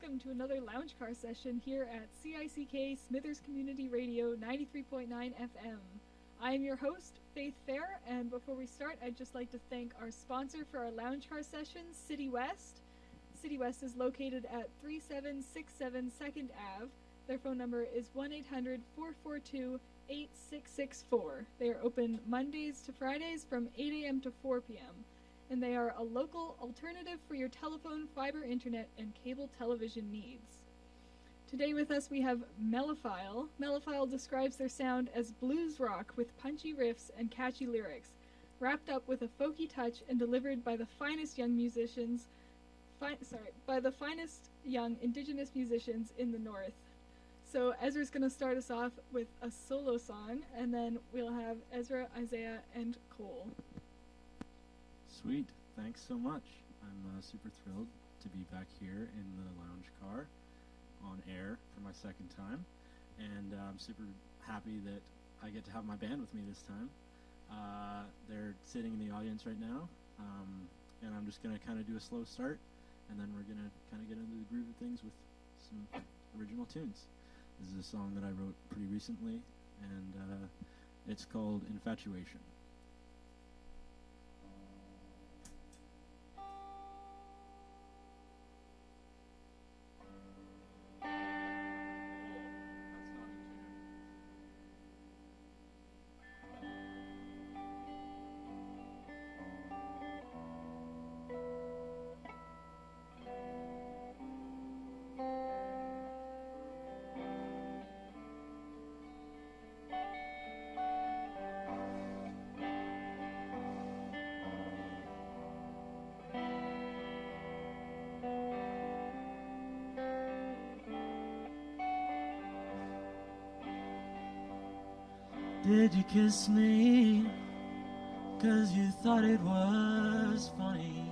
welcome to another Lounge Car session here at CICK Smithers Community Radio 93.9 FM. I am your host, Faith Fair, and before we start, I'd just like to thank our sponsor for our Lounge Car sessions, City West. City West is located at 3767 2nd Ave. Their phone number is 1-800-442-8664. They are open Mondays to Fridays from 8 a.m. to 4 p.m. And they are a local alternative for your telephone, fiber internet, and cable television needs. Today with us we have Melophile. Melophile describes their sound as blues rock with punchy riffs and catchy lyrics, wrapped up with a folky touch and delivered by the finest young musicians, by the finest young Indigenous musicians in the North. So Ezra's going to start us off with a solo song, and then we'll have Ezra, Isaiah, and Cole. Sweet. Thanks so much. I'm super thrilled to be back here in the lounge car on air for my second time, and I'm super happy that I get to have my band with me this time. They're sitting in the audience right now, and I'm just going to kind of do a slow start, and then we're going to kind of get into the groove of things with some original tunes. This is a song that I wrote pretty recently, and it's called Infatuation. Did you kiss me 'cause you thought it was funny?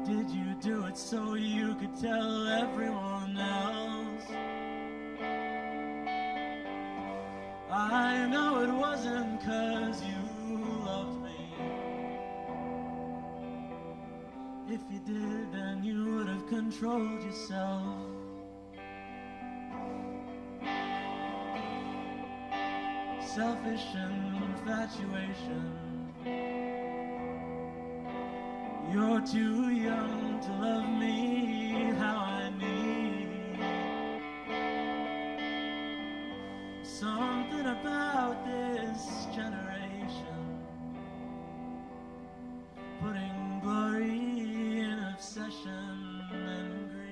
Did you do it so you could tell everyone else? I know it wasn't 'cause you loved me. If you did, then you would have controlled yourself. Selfish infatuation. You're too young to love me how I need. Something about this generation, putting glory in obsession and greed.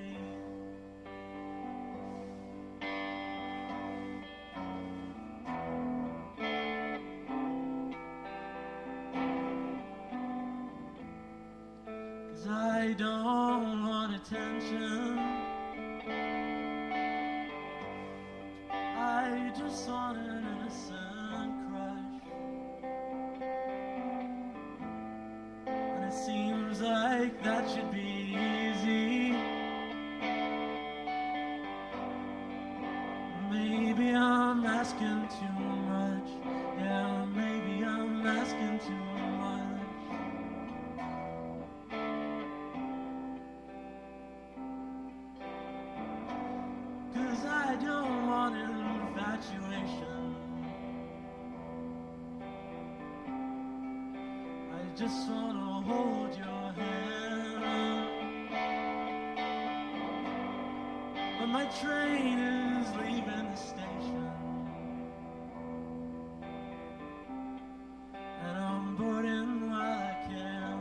'Cause I don't want attention, I just want an innocent crush. And it seems like that should be easy. Maybe I'm asking too much. Yeah, maybe I'm asking too much. 'Cause I don't want infatuation, I just wanna hold your hand. But my train is leaving the station, and I'm boarding while I can.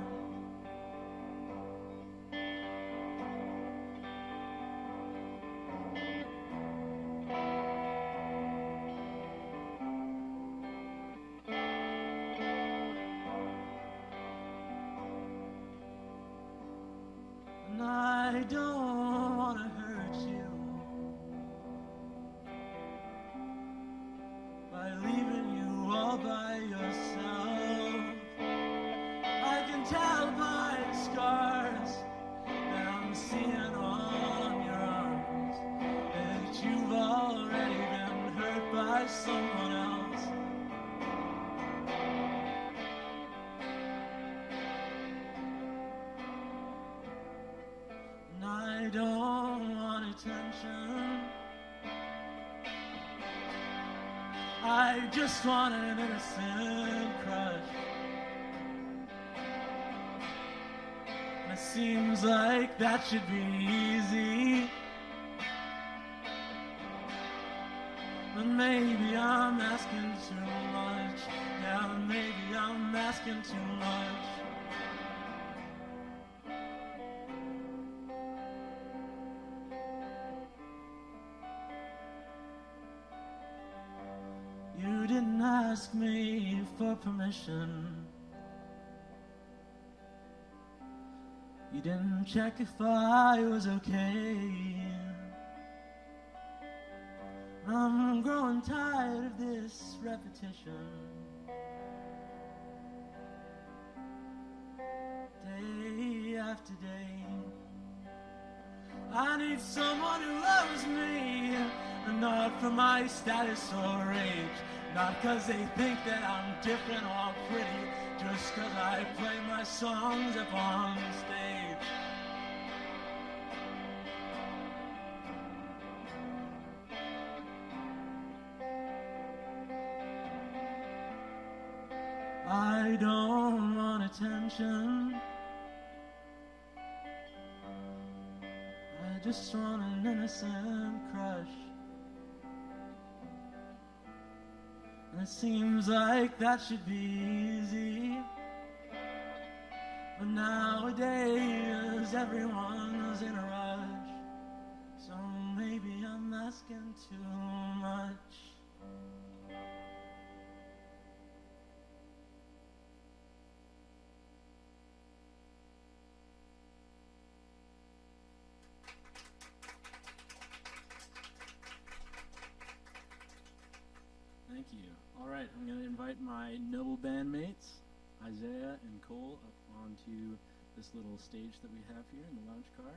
And I don't wanna hurt you by leaving you all by yourself. I can tell by the scars that I'm seeing on your arms that you've already been hurt by someone else. I don't want attention. I just want an innocent crush. And it seems like that should be easy. But maybe I'm asking too much. Yeah, maybe I'm asking too much. You didn't ask me for permission. You didn't check if I was okay. I'm growing tired of this repetition. Day after day. I need someone who loves me, and not for my status or age. Not cause they think that I'm different or pretty, just cause I play my songs up on stage. I don't want attention. I just want an innocent crush. And it seems like that should be easy. But nowadays everyone's in a rush. So maybe I'm asking too much. Thank you. All right, I'm going to invite my noble bandmates, Isaiah and Cole, up onto this little stage that we have here in the lounge car.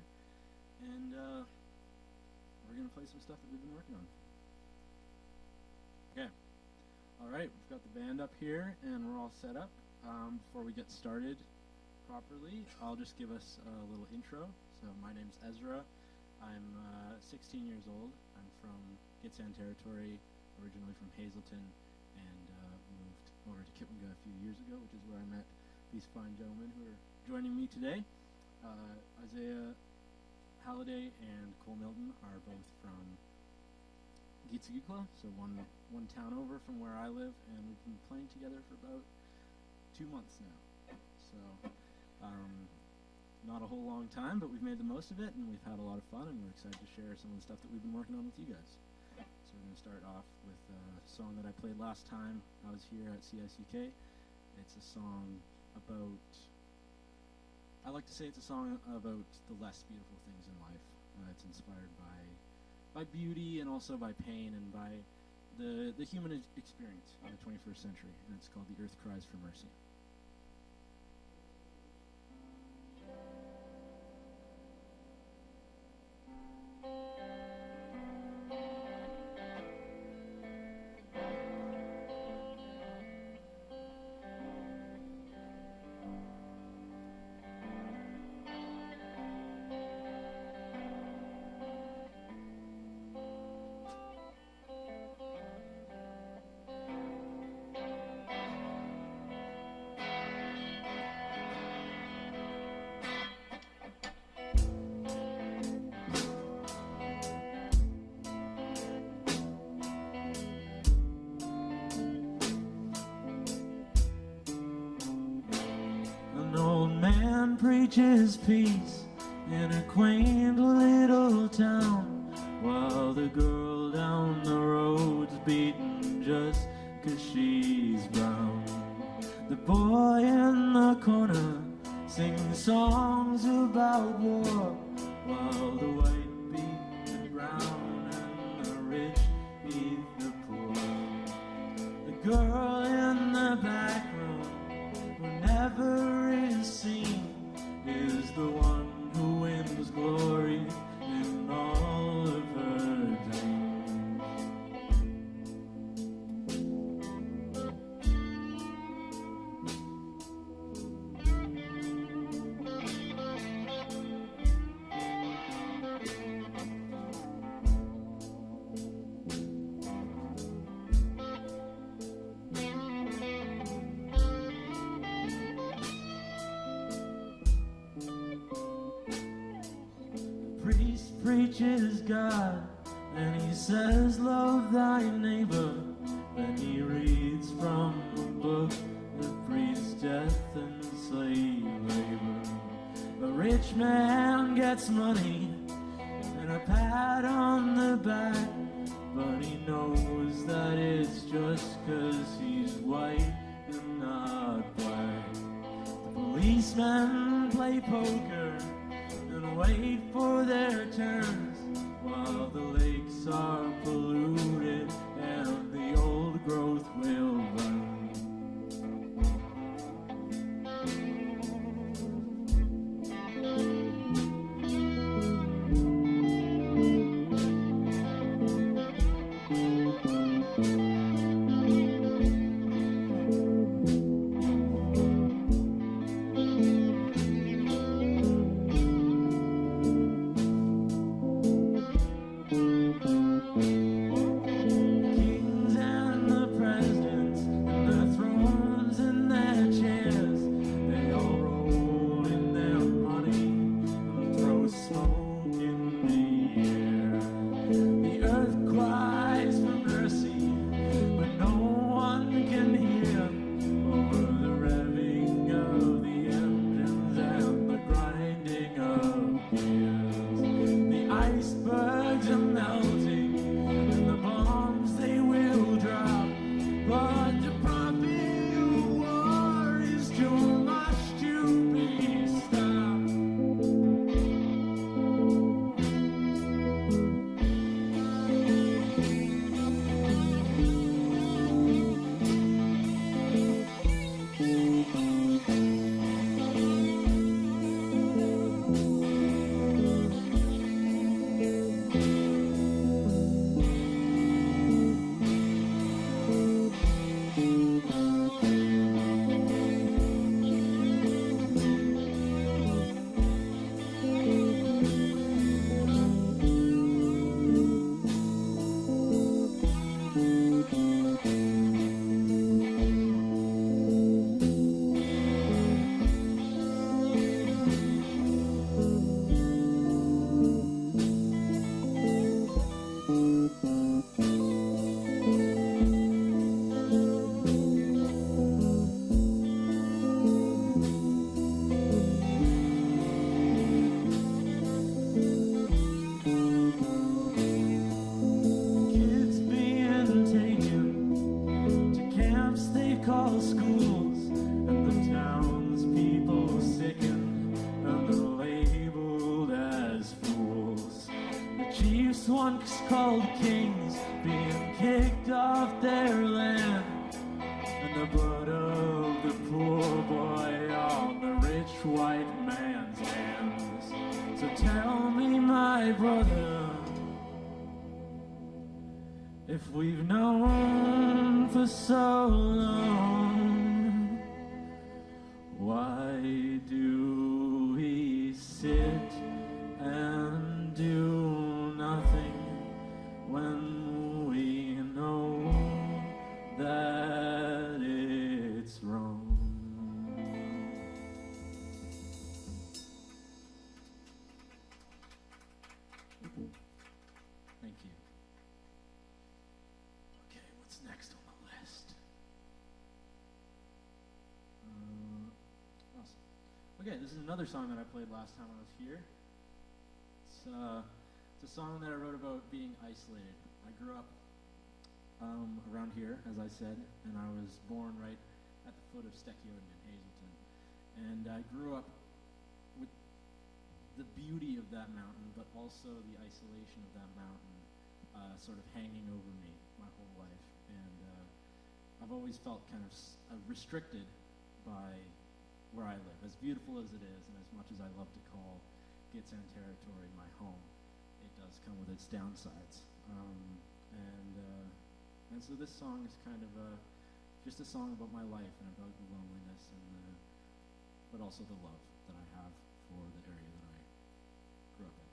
And we're going to play some stuff that we've been working on. Okay. All right, we've got the band up here, and we're all set up. Before we get started properly, I'll just give us a little intro. So my name's Ezra. I'm 16 years old. I'm from Gitxsan Territory, originally from Hazelton, and moved over to Kitwanga a few years ago, which is where I met these fine gentlemen who are joining me today. Isaiah Halliday and Cole Milton are both from Gitxsan, so one town over from where I live, and we've been playing together for about 2 months now. So not a whole long time, but we've made the most of it, and we've had a lot of fun, and we're excited to share some of the stuff that we've been working on with you guys. So we're going to start off with a song that I played last time I was here at CICK. It's a song about, I like to say it's a song about the less beautiful things in life. It's inspired by beauty and also by pain and by the human experience in the 21st century, and it's called The Earth Cries for Mercy. Preaches peace in a quaint little town, while the girl down the road's beaten just 'cause she's brown. The boy in the corner sings songs about war, while the white beat the brown and the rich beat the poor. The girl in the back room, who never is seen, is the one who wins glory in all of her dreams. priest preaches God, and he says, love thy neighbor. Then he reads from the book that breeds death and slave labor. A rich man gets money and a pat on the back, but he knows that it's just 'cause he's white and not black. The policemen play poker and wait for their turns, while the lakes are polluted and the old growth will burn. Once called kings being kicked off their land, and the blood of the poor boy on the rich white man's hands. So tell me, my brother, if we've known for so long, why do we sit and do nothing when we know that it's wrong? Thank you. Okay, what's next on the list? Awesome. Okay, this is another song that I played last time I was here. It's a song that I wrote about being isolated. I grew up around here, as I said, and I was born right at the foot of Steckyoden in Hazelton. And I grew up with the beauty of that mountain, but also the isolation of that mountain sort of hanging over me my whole life. And I've always felt kind of restricted by where I live. As beautiful as it is, and as much as I love to call Gitsan territory my home, it does come with its downsides. And so this song is kind of just a song about my life and about the loneliness, and but also the love that I have for the area that I grew up in.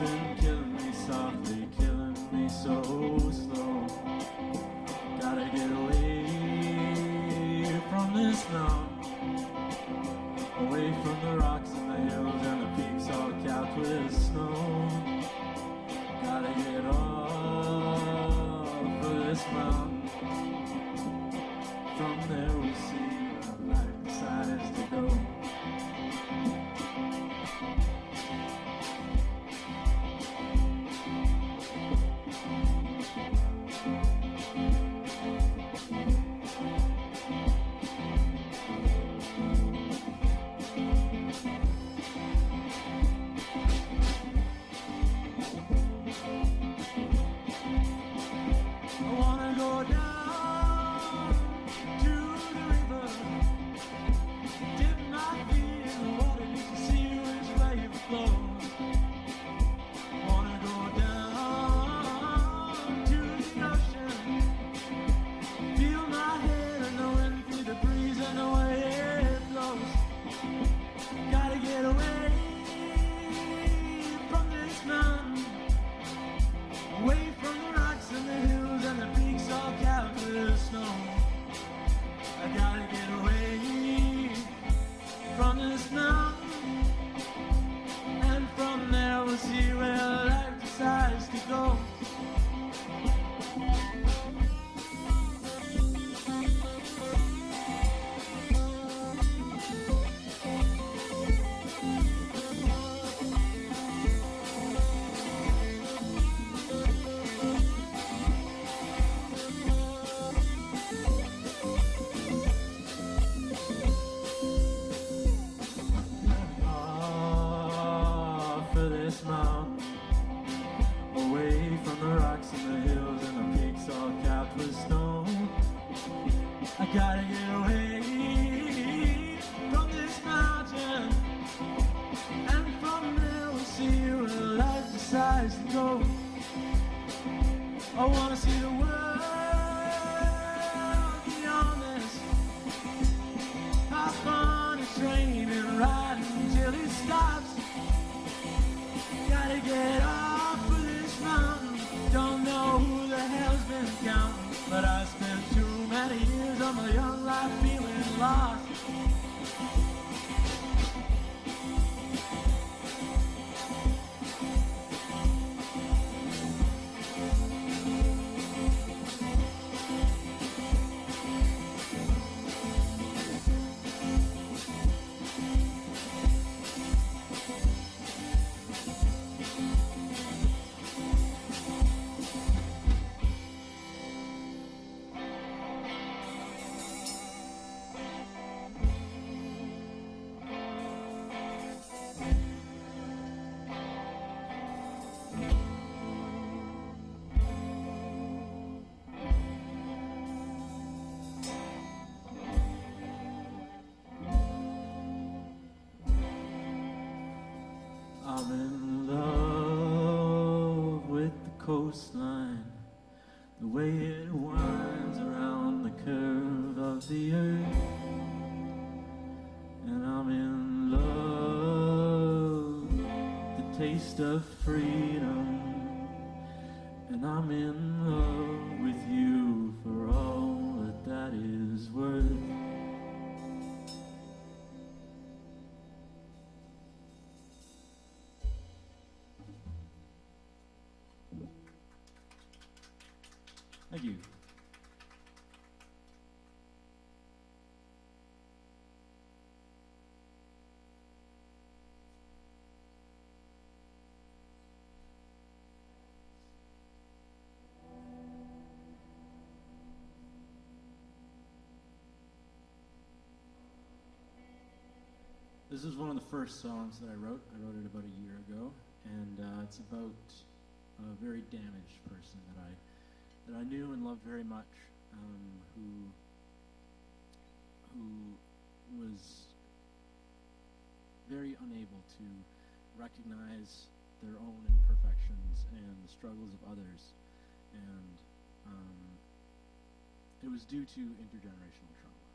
been killing me softly, killing me so slow. Gotta get away from this mountain, away from the rocks and the hills and the peaks all capped with snow. Gotta get off of this mountain. From there we see where life decides to go. I wanna go down to the river, dip my feet in the water just to see which way it flows. Wanna go down to the ocean, feel my head and the wind through the breeze and the way it blows. Gotta get away from this mountain, away from the rocks and the hills and the peaks all capped with snow. I gotta get away from this mountain, and from there we'll see where life decides to go. Off of this mountain, away from the rocks and the hills and the peaks all capped with snow. I gotta get away from this mountain, and from there we'll see where life decides to go. I wanna see the world beyond this. Hop on a train and ride until it stops. Gotta get off of this mountain. Don't know who the hell's been counting, but I spent too many years of my young life feeling lost. I'm in love with the coastline, the way it winds around the curve of the earth. And I'm in love with the taste of freedom. And I'm in love with you for all that is worth. Thank you. This is one of the first songs that I wrote. I wrote it about a year ago, and it's about a very damaged person that I knew and loved very much, who was very unable to recognize their own imperfections and the struggles of others, and it was due to intergenerational trauma,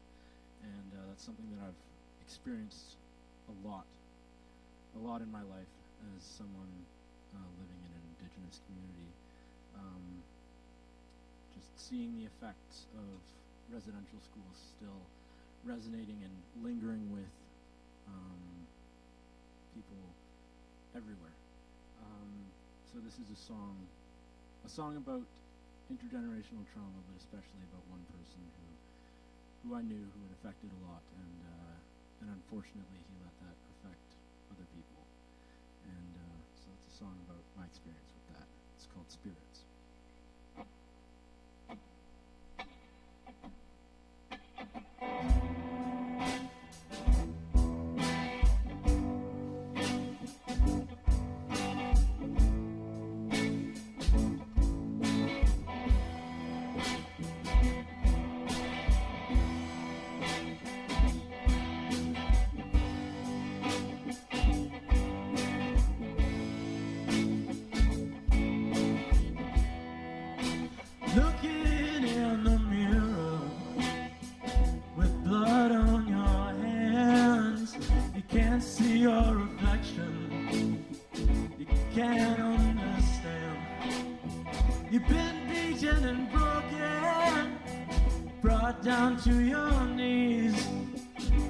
and that's something that I've experienced a lot in my life as someone living in an Indigenous community, just seeing the effects of residential schools still resonating and lingering with people everywhere. So this is a song about intergenerational trauma, but especially about one person who I knew who it affected a lot, and unfortunately he let that affect other people. And so it's a song about my experience with that. It's called Spirits. Looking in the mirror with blood on your hands, you can't see your reflection, you can't understand. You've been beaten and broken, brought down to your knees,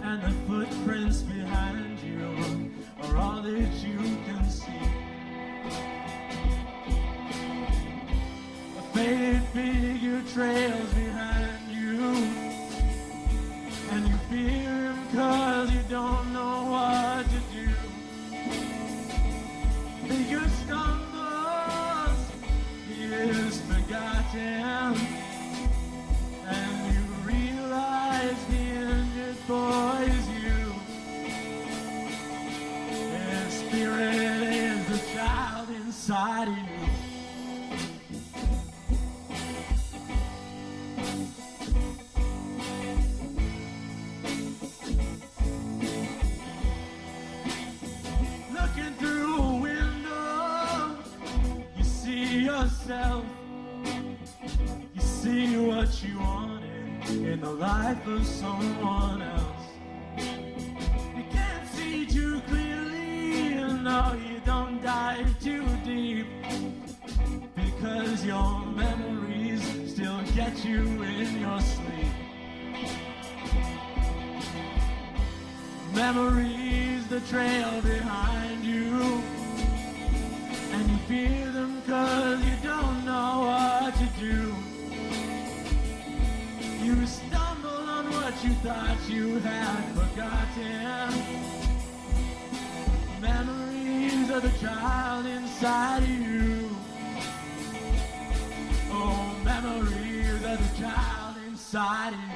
and the footprints behind you are all that you can see. Faded figure trails behind you, and you fear him 'cause you don't know what to do. Figure stumbles, he is forgotten, and you realize the injured boy is you. His spirit is the child inside of you. You see what you wanted in the life of someone else. You can't see too clearly, no, you don't dive too deep, because your memories still get you in your sleep. Memories that trail behind you, and you fear them 'cause you don't know what to do. You stumble on what you thought you had forgotten. Memories of the child inside of you. Oh, memories of the child inside of you.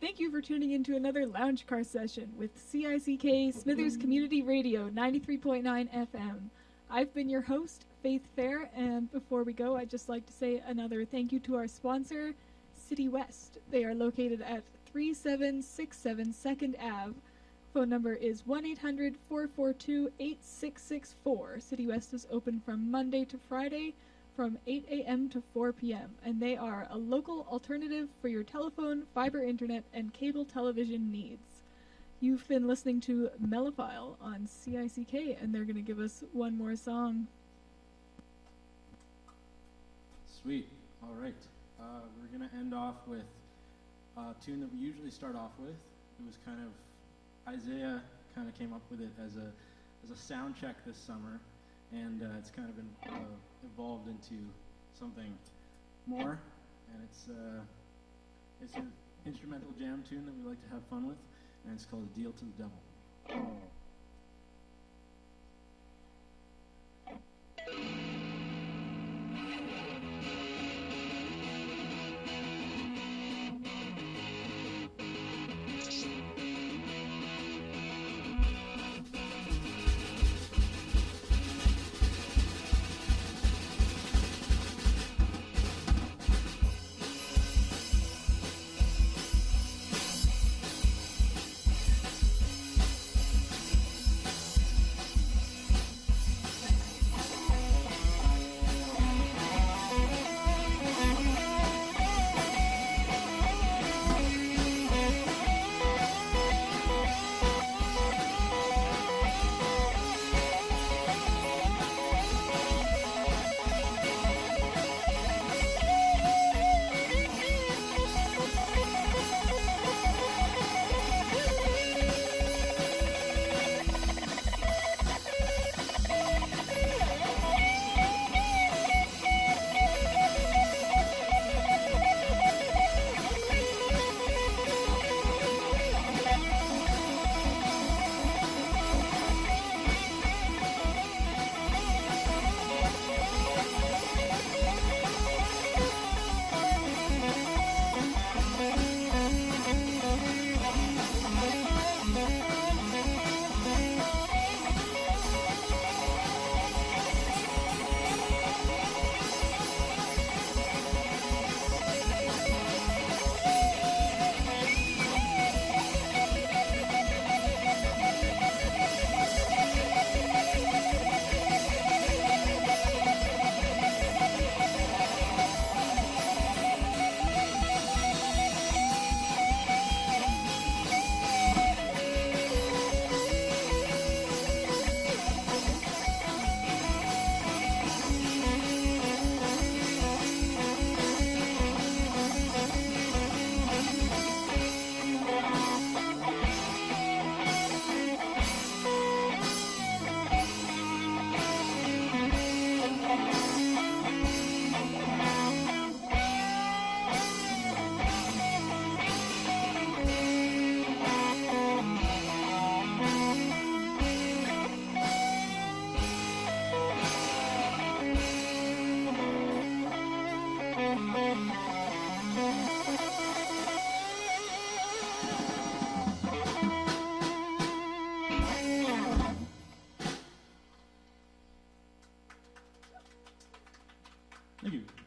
Thank you for tuning in to another Lounge Car session with CICK Smithers Community Radio 93.9 FM. I've been your host, Faith Fair, and before we go, I'd just like to say another thank you to our sponsor, City West. They are located at 3767 2nd Ave. Phone number is 1-800-442-8664. City West is open from Monday to Friday from 8 a.m. to 4 p.m., and they are a local alternative for your telephone, fiber internet, and cable television needs. You've been listening to Melophile on CICK, and they're going to give us one more song. Sweet. All right. We're going to end off with a tune that we usually start off with. It was kind of, Isaiah kind of came up with it as a sound check this summer, and it's kind of been evolved into something more, and it's an instrumental jam tune that we like to have fun with, and it's called Deal to the Devil. Thank you.